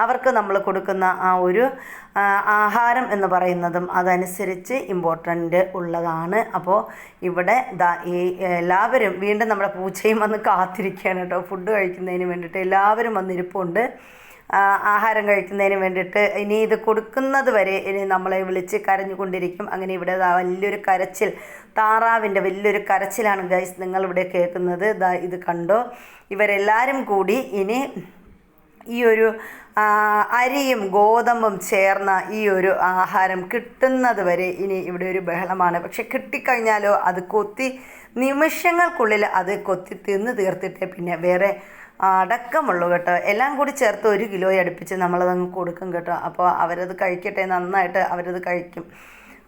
അവർക്ക് നമ്മൾ കൊടുക്കുന്ന ആ ഒരു ആഹാരം എന്ന് പറയുന്നതും അതനുസരിച്ച് ഇമ്പോർട്ടൻ്റ് ഉള്ളതാണ്. അപ്പോൾ ഇവിടെ ഈ എല്ലാവരും വീണ്ടും നമ്മുടെ പൂച്ചയും വന്ന് കാത്തിരിക്കുകയാണ് കേട്ടോ. ഫുഡ് കഴിക്കുന്നതിന് വേണ്ടിയിട്ട് എല്ലാവരും വന്നിരിപ്പുണ്ട്, ആഹാരം കഴിക്കുന്നതിന് വേണ്ടിയിട്ട്. ഇനി ഇത് കൊടുക്കുന്നത് വരെ ഇനി നമ്മളെ വിളിച്ച് കരഞ്ഞുകൊണ്ടിരിക്കും. അങ്ങനെ ഇവിടെ വലിയൊരു കരച്ചിൽ, താറാവിൻ്റെ വലിയൊരു കരച്ചിലാണ് ഗൈസ് നിങ്ങളിവിടെ കേൾക്കുന്നത്. ഇത് കണ്ടോ, ഇവരെല്ലാവരും കൂടി ഇനി ഈ ഒരു അരിയും ഗോതമ്പും ചേർന്ന ഈ ഒരു ആഹാരം കിട്ടുന്നത് വരെ ഇനി ഇവിടെ ഒരു ബഹളമാണ്. പക്ഷെ കിട്ടിക്കഴിഞ്ഞാലോ അത് നിമിഷങ്ങൾക്കുള്ളിൽ അത് തിന്ന് തീർത്തിട്ടേ പിന്നെ വേറെ അടക്കമുള്ളൂ കേട്ടോ. എല്ലാം കൂടി ചേർത്ത് 1 കിലോ അടുപ്പിച്ച് നമ്മളതങ്ങ് കൊടുക്കും കേട്ടോ. അപ്പോൾ അവരത് കഴിക്കട്ടെ, നന്നായിട്ട് അവരത് കഴിക്കും.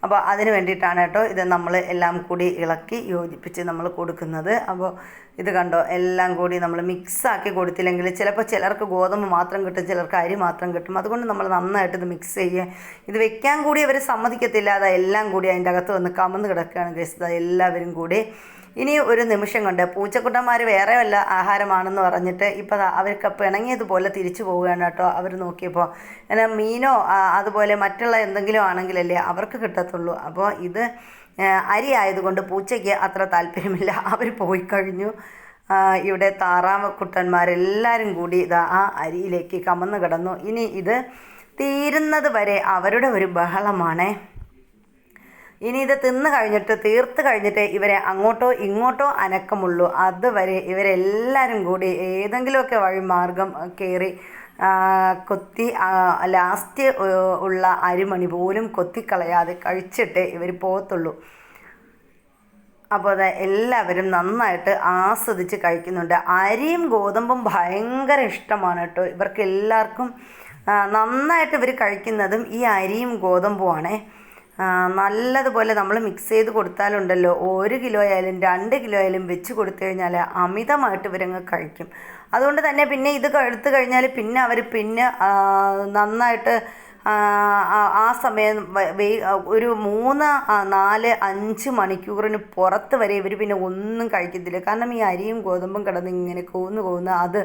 അപ്പോൾ അതിന് വേണ്ടിയിട്ടാണ് കേട്ടോ ഇത് നമ്മൾ എല്ലാം കൂടി ഇളക്കി യോജിപ്പിച്ച് നമ്മൾ കൊടുക്കുന്നത്. അപ്പോൾ ഇത് കണ്ടോ, എല്ലാം കൂടി നമ്മൾ മിക്സാക്കി കൊടുത്തില്ലെങ്കിൽ ചിലപ്പോൾ ചിലർക്ക് ഗോതമ്പ് മാത്രം കിട്ടും, ചിലർക്ക് അരി മാത്രം കിട്ടും. അതുകൊണ്ട് നമ്മൾ നന്നായിട്ട് ഇത് മിക്സ് ചെയ്യുക. ഇത് വെക്കാൻ കൂടി അവർ സമ്മതിക്കത്തില്ല. അതെല്ലാം കൂടി അതിൻ്റെ അകത്ത് വന്ന് കമന്ന് കിടക്കുകയാണ് ഗൈസ്. എല്ലാവരും കൂടി ഇനി ഒരു നിമിഷം കൊണ്ട് പൂച്ചക്കുട്ടന്മാർ വേറെ വല്ല ആഹാരമാണെന്ന് പറഞ്ഞിട്ട് ഇപ്പോൾ അവർക്ക് പിണങ്ങിയതുപോലെ തിരിച്ചു പോവുകയാണ് കേട്ടോ. അവർ നോക്കിയപ്പോൾ എന്നാൽ മീനോ അതുപോലെ മറ്റുള്ള എന്തെങ്കിലും ആണെങ്കിലല്ലേ അവർക്ക് കിട്ടത്തുള്ളൂ. അപ്പോൾ ഇത് അരി ആയതുകൊണ്ട് പൂച്ചയ്ക്ക് അത്ര താല്പര്യമില്ല, അവർ പോയി കഴിഞ്ഞു. ഇവിടെ താറാവ് കുട്ടന്മാരെല്ലാവരും കൂടി ആ അരിയിലേക്ക് കമന്ന് കിടന്നു. ഇനി ഇത് തീരുന്നത് വരെ അവരുടെ ഒരു ബഹളമാണ്. ഇനി ഇത് തീർത്ത് കഴിഞ്ഞിട്ട് ഇവരെ അങ്ങോട്ടോ ഇങ്ങോട്ടോ അനക്കമുള്ളൂ. അതുവരെ ഇവരെല്ലാവരും കൂടി ഏതെങ്കിലുമൊക്കെ വഴിമാർഗം കയറി കൊത്തി ലാസ്റ്റ് ഉള്ള അരിമണി പോലും കൊത്തിക്കളയാതെ കഴിച്ചിട്ട് ഇവർ പോകത്തുള്ളൂ. അപ്പോൾ അത് എല്ലാവരും നന്നായിട്ട് ആസ്വദിച്ച് കഴിക്കുന്നുണ്ട്. അരിയും ഗോതമ്പും ഭയങ്കര ഇഷ്ടമാണ് കേട്ടോ ഇവർക്ക് എല്ലാവർക്കും. നന്നായിട്ട് ഇവർ കഴിക്കുന്നതും ഈ അരിയും ഗോതമ്പുമാണേ. നല്ലതുപോലെ നമ്മൾ മിക്സ് ചെയ്ത് കൊടുത്താലുണ്ടല്ലോ 1 കിലോ ആയാലും 2 കിലോ ആയാലും വെച്ച് കൊടുത്തു കഴിഞ്ഞാൽ അമിതമായിട്ട് ഇവരങ്ങ് കഴിക്കും. അതുകൊണ്ട് തന്നെ പിന്നെ ഇത് എടുത്തു കഴിഞ്ഞാൽ പിന്നെ അവർ നന്നായിട്ട് ആ സമയം ഒരു 3, 4, 5 മണിക്കൂറിന് പുറത്ത് വരെ ഇവർ പിന്നെ ഒന്നും കഴിക്കത്തില്ല. കാരണം ഈ അരിയും ഗോതമ്പും കിടന്ന് ഇങ്ങനെ കൂന്ന് അത്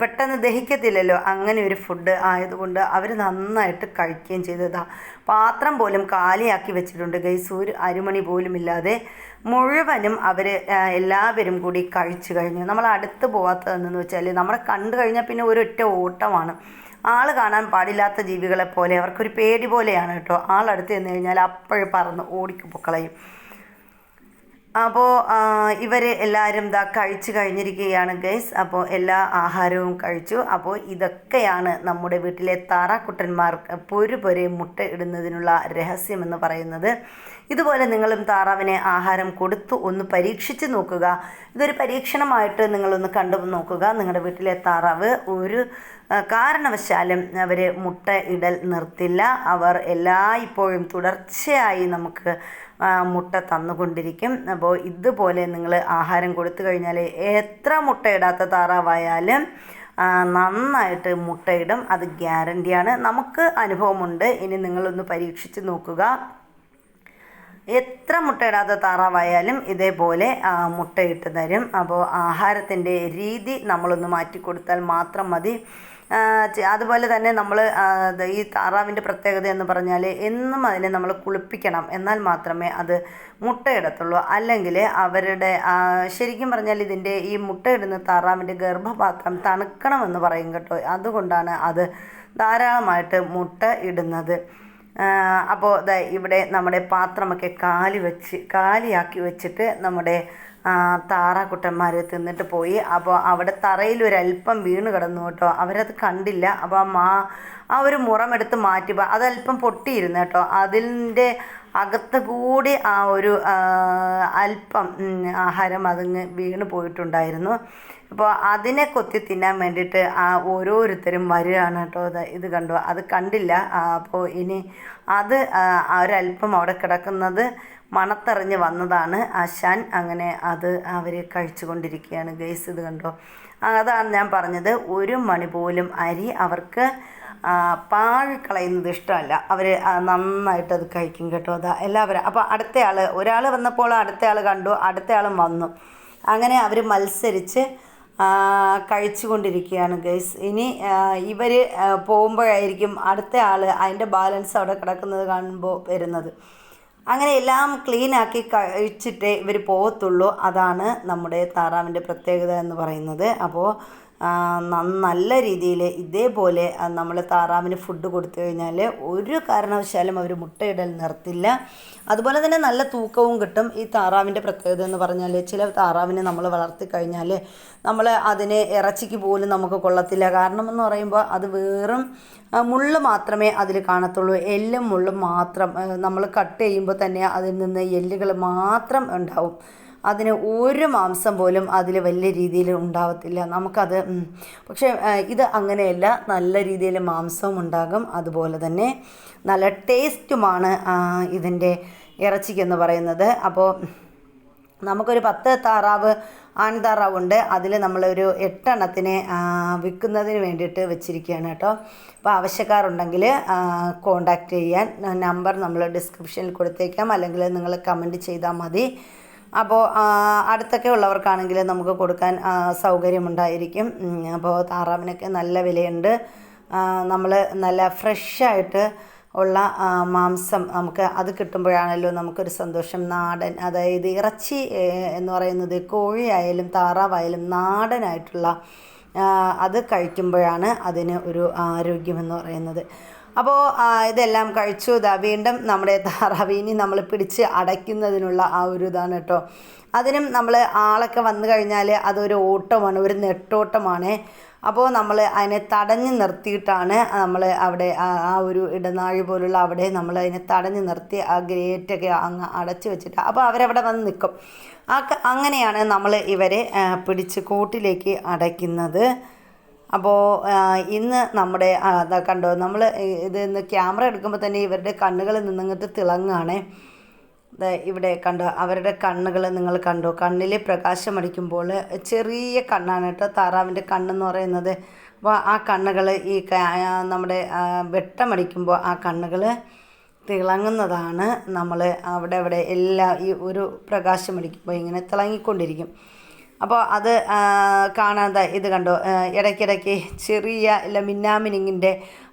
പെട്ടെന്ന് ദഹിക്കത്തില്ലല്ലോ. അങ്ങനെ ഒരു ഫുഡ് ആയതുകൊണ്ട് അവർ നന്നായിട്ട് കഴിക്കുകയും ചെയ്തതാണ്. പാത്രം പോലും കാലിയാക്കി വെച്ചിട്ടുണ്ട് ഗൈസ്. ഒരു അരിമണി പോലും ഇല്ലാതെ മുഴുവനും അവർ എല്ലാവരും കൂടി കഴിച്ചു കഴിഞ്ഞു. നമ്മൾ അടുത്ത് പോകാത്തതെന്ന് വെച്ചാൽ നമ്മളെ കണ്ടു കഴിഞ്ഞാൽ പിന്നെ ഒരൊറ്റ ഓട്ടമാണ്. ആൾ കാണാൻ പാടില്ലാത്ത ജീവികളെ പോലെ അവർക്കൊരു പേടി പോലെയാണ് കേട്ടോ. ആളടുത്ത് ചെന്ന് കഴിഞ്ഞാൽ അപ്പോഴും പറന്ന് ഓടിപ്പൊക്കളയും. അപ്പോൾ ഇവർ എല്ലാവരും കഴിച്ചു കഴിഞ്ഞിരിക്കുകയാണ് ഗൈസ്. അപ്പോൾ എല്ലാ ആഹാരവും കഴിച്ചു. അപ്പോൾ ഇതൊക്കെയാണ് നമ്മുടെ വീട്ടിലെ താറാക്കുട്ടന്മാർ പൊരുപൊരെ മുട്ട ഇടുന്നതിനുള്ള രഹസ്യമെന്ന് പറയുന്നത്. ഇതുപോലെ നിങ്ങളും താറാവിനെ ആഹാരം കൊടുത്തു ഒന്ന് പരീക്ഷിച്ച് നോക്കുക. ഇതൊരു പരീക്ഷണമായിട്ട് നിങ്ങളൊന്ന് കണ്ടു നോക്കുക. നിങ്ങളുടെ വീട്ടിലെ താറാവ് ഒരു കാരണവശാലും അവർ മുട്ട ഇടൽ നിർത്തില്ല. അവർ ഇപ്പോഴും തുടർച്ചയായി നമുക്ക് മുട്ട തന്നുകൊണ്ടിരിക്കും. അപ്പോൾ ഇതുപോലെ നിങ്ങൾ ആഹാരം കൊടുത്തു കഴിഞ്ഞാൽ എത്ര മുട്ടയിടാത്ത താറാവായാലും നന്നായിട്ട് മുട്ടയിടും. അത് ഗ്യാരണ്ടിയാണ്. നമുക്ക് അനുഭവമുണ്ട്. ഇനി നിങ്ങളൊന്ന് പരീക്ഷിച്ച് നോക്കുക. എത്ര മുട്ടയിടാത്ത താറാവായാലും ഇതേപോലെ മുട്ടയിട്ട് തരും. അപ്പോൾ ആഹാരത്തിൻ്റെ രീതി നമ്മളൊന്ന് മാറ്റിക്കൊടുത്താൽ മാത്രം മതി. അതുപോലെ തന്നെ നമ്മൾ ഈ താറാവിൻ്റെ പ്രത്യേകത എന്ന് പറഞ്ഞാൽ എന്നും അതിനെ നമ്മൾ കുളിപ്പിക്കണം. എന്നാൽ മാത്രമേ അത് മുട്ടയിടത്തുള്ളൂ. അല്ലെങ്കിൽ അവരുടെ ശരിക്കും പറഞ്ഞാൽ ഇതിൻ്റെ ഈ മുട്ടയിടുന്ന താറാവിൻ്റെ ഗർഭപാത്രം തണുക്കണമെന്ന് പറയും കേട്ടോ. അതുകൊണ്ടാണ് അത് ധാരാളമായിട്ട് മുട്ട ഇടുന്നത്. അപ്പോൾ ഇവിടെ നമ്മുടെ പാത്രമൊക്കെ കാലിയാക്കി വെച്ചിട്ട് നമ്മുടെ താറാക്കുട്ടന്മാർ തിന്നിട്ട് പോയി. അപ്പോൾ അവിടെ തറയിൽ ഒരല്പം വീണ് കിടന്നു കേട്ടോ. അവരത് കണ്ടില്ല. അപ്പോൾ ആ ഒരു മുറമെടുത്ത് മാറ്റുമ്പോൾ അതല്പം പൊട്ടിയിരുന്നു കേട്ടോ. അതിൻ്റെ അകത്ത് കൂടി ആ ഒരു അല്പം ആഹാരം അതിങ്ങ് വീണ് പോയിട്ടുണ്ടായിരുന്നു. അപ്പോൾ അതിനെ കൊത്തി തിന്നാൻ വേണ്ടിയിട്ട് ഓരോരുത്തരും വരികയാണ് കേട്ടോ. ഇത് കണ്ടോ, അത് കണ്ടില്ല. അപ്പോൾ ഇനി അത് ഒരല്പം അവിടെ കിടക്കുന്നത് മണത്തറിഞ്ഞ് വന്നതാണ് ആശാൻ. അങ്ങനെ അത് അവർ കഴിച്ചു കൊണ്ടിരിക്കുകയാണ് ഗൈസ്. ഇത് കണ്ടോ, അതാണ് ഞാൻ പറഞ്ഞത്. 1 മണി പോലും അരി അവർക്ക് പാഴിക്കളയുന്നത് ഇഷ്ടമല്ല. അവർ നന്നായിട്ടത് കഴിക്കും കേട്ടോ. എല്ലാവരും അപ്പോൾ ഒരാൾ വന്നപ്പോൾ അടുത്തയാൾ കണ്ടു, അടുത്തയാളും വന്നു. അങ്ങനെ അവർ മത്സരിച്ച് കഴിച്ചു കൊണ്ടിരിക്കുകയാണ് ഗൈസ്. ഇനി ഇവർ പോകുമ്പോഴായിരിക്കും അടുത്ത ആൾ അതിൻ്റെ ബാലൻസ് അവിടെ കിടക്കുന്നത് കാണുമ്പോൾ വരുന്നത്. അങ്ങനെ എല്ലാം ക്ലീനാക്കി കഴിച്ചിട്ടേ ഇവർ പോകത്തുള്ളൂ. അതാണ് നമ്മുടെ താറാവിൻ്റെ പ്രത്യേകത എന്ന് പറയുന്നത്. അപ്പോൾ നല്ല രീതിയിൽ ഇതേപോലെ നമ്മൾ താറാവിന് ഫുഡ് കൊടുത്തു കഴിഞ്ഞാൽ ഒരു കാരണവശാലും അവർ മുട്ടയിടൽ നിർത്തില്ല. അതുപോലെ തന്നെ നല്ല തൂക്കവും കിട്ടും. ഈ താറാവിൻ്റെ പ്രത്യേകത എന്ന് പറഞ്ഞാൽ ചില താറാവിനെ നമ്മൾ വളർത്തി കഴിഞ്ഞാൽ നമ്മൾ അതിനെ ഇറച്ചിക്ക് പോലും നമുക്ക് കൊള്ളത്തില്ല. കാരണം എന്ന് പറയുമ്പോൾ അത് വെറും മുള്ള് മാത്രമേ അതിൽ കാണത്തുള്ളൂ. എല്ലും മുള്ളും മാത്രം. നമ്മൾ കട്ട് ചെയ്യുമ്പോൾ തന്നെ അതിൽ നിന്ന് എല്ലുകൾ മാത്രം ഉണ്ടാവും. അതിന് ഒരു മാംസം പോലും അതിൽ വലിയ രീതിയിൽ ഉണ്ടാവത്തില്ല. നമുക്കത് പക്ഷേ ഇത് അങ്ങനെയല്ല. നല്ല രീതിയിൽ മാംസവും ഉണ്ടാകും. അതുപോലെ തന്നെ നല്ല ടേസ്റ്റുമാണ് ഇതിൻ്റെ ഇറച്ചിക്കെന്ന് പറയുന്നത്. അപ്പോൾ നമുക്കൊരു 10 ആൺതാറാവുണ്ട്. അതിൽ നമ്മളൊരു 8 എണ്ണത്തിനെ വിൽക്കുന്നതിന് വേണ്ടിയിട്ട് വെച്ചിരിക്കുകയാണ് കേട്ടോ. അപ്പോൾ ആവശ്യക്കാരുണ്ടെങ്കിൽ കോണ്ടാക്റ്റ് ചെയ്യാൻ നമ്പർ നമ്മൾ ഡിസ്ക്രിപ്ഷനിൽ കൊടുത്തേക്കാം. അല്ലെങ്കിൽ നിങ്ങൾ കമൻറ്റ് ചെയ്താൽ മതി. അപ്പോൾ അടുത്തൊക്കെ ഉള്ളവർക്കാണെങ്കിൽ നമുക്ക് കൊടുക്കാൻ സൗകര്യമുണ്ടായിരിക്കും. അപ്പോൾ താറാവിനൊക്കെ നല്ല വിലയുണ്ട്. നമ്മൾ നല്ല ഫ്രഷായിട്ട് ഉള്ള മാംസം നമുക്ക് അത് കിട്ടുമ്പോഴാണല്ലോ നമുക്കൊരു സന്തോഷം. നാടൻ, അതായത് ഇറച്ചി എന്ന് പറയുന്നത് കോഴിയായാലും താറാവായാലും നാടനായിട്ടുള്ള അത് കഴിക്കുമ്പോഴാണ് അതിന് ഒരു ആരോഗ്യമെന്ന് പറയുന്നത്. അപ്പോൾ ഇതെല്ലാം കഴിച്ചു. വീണ്ടും നമ്മുടെ താറാവിനെ നമ്മൾ പിടിച്ച് അടയ്ക്കുന്നതിനുള്ള ആ ഒരു ഇതാണ് കേട്ടോ. അതിനും നമ്മൾ ആളൊക്കെ വന്നു കഴിഞ്ഞാൽ അതൊരു ഓട്ടമാണ്, ഒരു നെട്ടോട്ടമാണ്. അപ്പോൾ നമ്മൾ അതിനെ തടഞ്ഞു നിർത്തിയിട്ടാണ് നമ്മൾ അവിടെ ആ ഒരു ഇടനാഴി പോലുള്ള അവിടെ നമ്മൾ അതിനെ തടഞ്ഞു നിർത്തി ആ ഗ്രേറ്റൊക്കെ അങ്ങ് അടച്ചു വെച്ചിട്ട് അപ്പോൾ അവരവിടെ വന്ന് നിൽക്കും. അങ്ങനെയാണ് നമ്മൾ ഇവരെ പിടിച്ച് കൂട്ടിലേക്ക് അടയ്ക്കുന്നത്. അപ്പോൾ ഇന്ന് നമ്മുടെ കണ്ടോ, നമ്മൾ ഇന്ന് ക്യാമറ എടുക്കുമ്പോൾ തന്നെ ഇവരുടെ കണ്ണുകൾ നിന്നിട്ട് തിളങ്ങുകയാണേ. ഇവിടെ കണ്ടോ, അവരുടെ കണ്ണുകൾ നിങ്ങൾ കണ്ടോ, കണ്ണിൽ പ്രകാശമടിക്കുമ്പോൾ ചെറിയ കണ്ണാണ് കേട്ടോ താറാവിൻ്റെ കണ്ണെന്ന് പറയുന്നത്. അപ്പോൾ ആ കണ്ണുകൾ ഈ നമ്മുടെ വെട്ടമടിക്കുമ്പോൾ ആ കണ്ണുകൾ തിളങ്ങുന്നതാണ്. നമ്മൾ അവിടെ എല്ലാം ഈ ഒരു പ്രകാശമടിക്കുമ്പോൾ ഇങ്ങനെ തിളങ്ങിക്കൊണ്ടിരിക്കും. അപ്പോൾ അത് കാണാതെ ഇത് കണ്ടോ, ഇടയ്ക്കിടയ്ക്ക് ചെറിയ മിന്നാമിനിങ്ങിൻ്റെ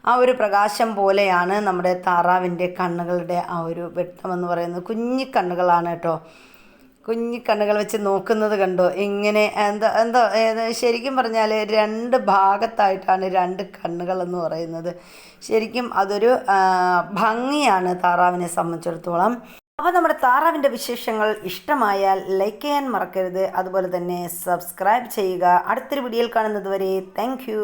ആ ഒരു പ്രകാശം പോലെയാണ് നമ്മുടെ താറാവിൻ്റെ കണ്ണുകളുടെ ആ ഒരു വെട്ടമെന്ന് പറയുന്നത്. കുഞ്ഞിക്കണ്ണുകളാണ് കേട്ടോ. കുഞ്ഞിക്കണ്ണുകൾ വെച്ച് നോക്കുന്നത് കണ്ടോ, ഇങ്ങനെ എന്തോ ശരിക്കും പറഞ്ഞാൽ 2 ഭാഗത്തായിട്ടാണ് 2 കണ്ണുകളെന്ന് പറയുന്നത്. ശരിക്കും അതൊരു ഭംഗിയാണ് താറാവിനെ സംബന്ധിച്ചിടത്തോളം. അപ്പോൾ നമ്മുടെ താറാവിൻ്റെ വിശേഷങ്ങൾ ഇഷ്ടമായാൽ ലൈക്ക് ചെയ്യാൻ മറക്കരുത്. അതുപോലെ തന്നെ സബ്സ്ക്രൈബ് ചെയ്യുക. അടുത്തൊരു വീഡിയോയിൽ കാണുന്നത് വരെ താങ്ക് യു.